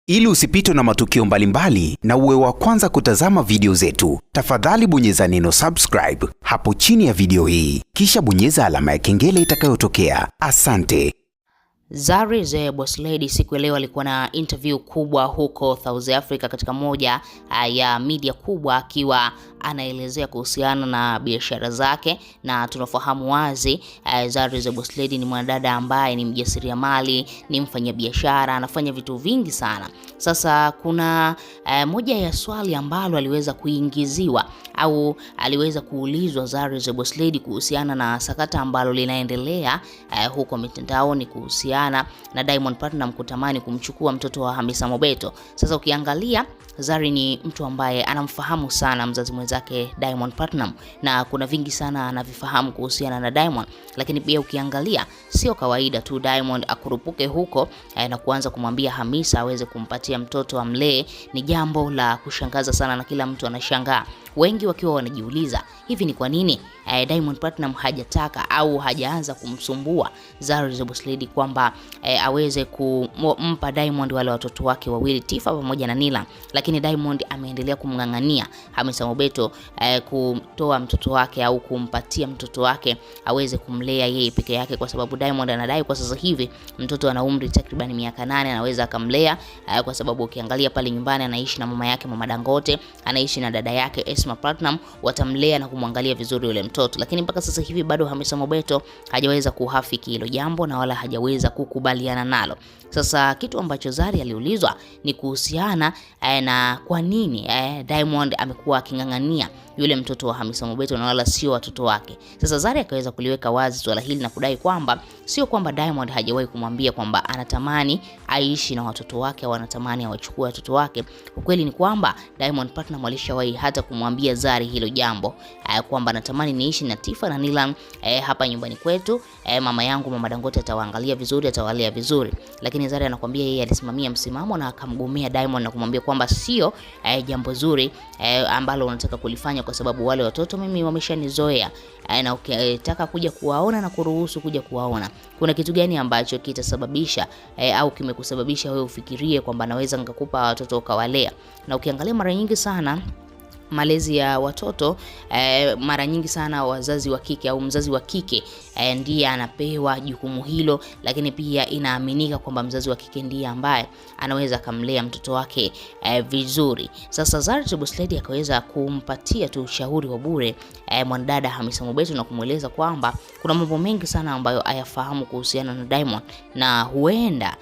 Ili usipitwe na matukio mbalimbali na uwe wa kwanza kutazama video zetu, tafadhali bonyeza neno subscribe hapo chini ya video hii, kisha bonyeza alama ya kengele itakayotokea. Asante. Zari the Boss Lady siku ya leo alikuwa na interview kubwa huko South Africa katika moja ya media kubwa, akiwa anaelezea kuhusiana na biashara zake, na tunafahamu wazi Zari the Boss Lady ni mwanadada ambaye ni mjasiriamali, ni mfanyabiashara, anafanya vitu vingi sana. Sasa kuna moja ya swali ambalo aliweza kuingiziwa au aliweza kuulizwa Zari the Boss Lady kuhusiana na sakata ambalo linaendelea huko mitandaoni kuhusiana na Diamond Platnumz kutamani kumchukua mtoto wa Hamisa Mobeto. Sasa ukiangalia Zari ni mtu ambaye anamfahamu sana mzazi mwenzake Diamond Platnumz, na kuna vingi sana anavifahamu kuhusiana na Diamond, lakini pia ukiangalia sio kawaida tu Diamond akurupuke huko na kuanza kumwambia Hamisa aweze kumpatia mtoto amlee. Ni jambo la kushangaza sana na kila mtu anashangaa, wengi wakiwa wanajiuliza hivi ni kwa nini Diamond Platnumz hajataka au hajaanza kumsumbua Zari the Boss Lady kwamba aweze kumpa Diamond wale watoto wake wawili, Tifa pamoja na Nila, lakini Diamond ameendelea kumngangania Hamisa Mobeto kutoa mtoto wake au kumpatia mtoto wake aweze kumlea yeye peke yake, kwa sababu Diamond anadai kwa sasa hivi mtoto ana umri takriban miaka 8 anaweza akamlea, kwa sababu ukiangalia pale nyumbani anaishi na mama yake Mama Dangote, anaishi na dada yake Esma Platnumz, watamlea na kumwangalia vizuri yule mtoto. Lakini mpaka sasa hivi bado Hamisa Mobeto hajaweza kuhafiki hilo jambo na wala hajaweza kukubaliana nalo. Sasa kitu ambacho Zari aliulizwa ni kuhusiana na kwa nini Diamond amekuwa akingangania yule mtoto wa Hamisa Mobeto na wala sio watoto wake. Sasa Zari akaweza kuliweka wazi swala hili na kudai kwamba sio kwamba Diamond hajawahi kumwambia kwamba anatamani aishi na watoto wake au anatamani awachukue watoto wake. Ukweli ni kwamba Diamond Platnumz alishawahi hata kumwambia Zari hilo jambo, kwamba anatamani niishi na Tifa na Nila hapa nyumbani kwetu, mama yangu Mama Dangote atawaangalia vizuri, atawalea vizuri. Lakini Zari anakuambia yeye alisimamia msimamo na akamgomea Diamond na kumwambia kwamba sio jambo zuri ambalo unataka kulifanya, kwa sababu wale watoto mimi wameshanizoea, na ukitaka kuja kuwaona na kuruhusu kuja kuwaona, kuna kitu gani ambacho kitasababisha au kimekusababisha wewe ufikirie kwamba naweza nikakupa watoto ukawalea? Na ukiangalia mara nyingi sana malezi ya watoto mara nyingi sana wazazi wa kike au mzazi wa kike ndiye anapewa jukumu hilo, lakini pia inaaminika kwamba mzazi wa kike ndiye ambaye anaweza kumlea mtoto wake vizuri. Sasa Zari the Boss Lady akaweza kumpatia tu ushauri wa bure mwanadada Hamisa Mobeto na kumweleza kwamba kuna mambo mengi sana ambayo ayafahamu kuhusiana na Diamond, na huenda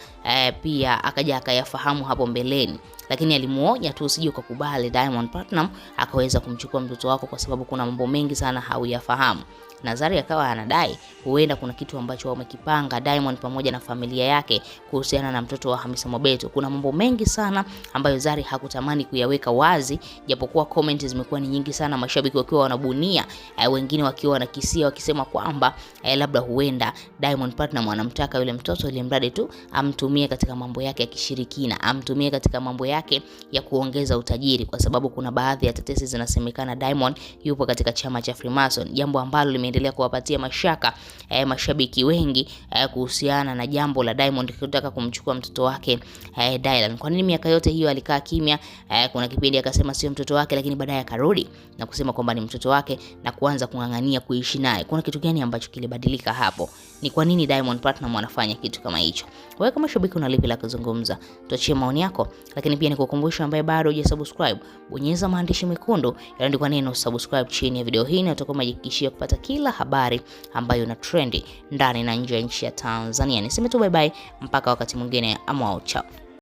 pia akaja akayafahamu hapo mbeleni, lakini alimuonya tu usije ukakubali Diamond Platnumz akaweza kumchukua mtoto wako, kwa sababu kuna mambo mengi sana hauyafahamu. Na Zari akawa anadai huenda kuna kitu ambacho wamekipanga Diamond pamoja na familia yake kuhusiana na mtoto wa Hamisa Mobeto. Kuna mambo mengi sana ambayo Zari hakutamani kuyaweka wazi, japokuwa comments zimekuwa ni nyingi sana, mashabiki wakiwa wanabunia, wengine wakiwa wanakisia wakisema kwamba labda huenda Diamond Platnumz anamtaka yule mtoto ili mradi tu amtumie katika mambo yake ya kishirikina, amtumie katika mambo yake ya kuongeza utajiri, kwa sababu kuna baadhi ya tetesi zinasemekana Diamond yupo katika chama cha Freemason, jambo ambalo limeendelea kuwapatia mashaka mashabiki wengi kuhusiana na jambo la Diamond kutaka kumchukua mtoto wake Dylan. Kwa nini miaka yote hiyo alikaa kimya? Kuna kipindi akasema sio mtoto wake, lakini baadaye akarudi na kusema kwamba ni mtoto wake na kuanza kungangania kuishi naye. Kuna kitu gani ambacho kilibadilika hapo? Ni kwa nini Diamond Platnumz anafanya kitu kama hicho? Wewe kama shabiki una lipi la kuzungumza? Tuachie maoni yako, lakini pia nikukumbusha ambaye bado hujasubscribe, bonyeza maandishi mekundu yanayoandikwa neno subscribe chini ya video hii, na utakuwa umejihakikishia kupata kila habari ambayo na trendi ndani na nje ya nchi ya Tanzania. Niseme tu bye bye mpaka wakati mwingine, ama chao.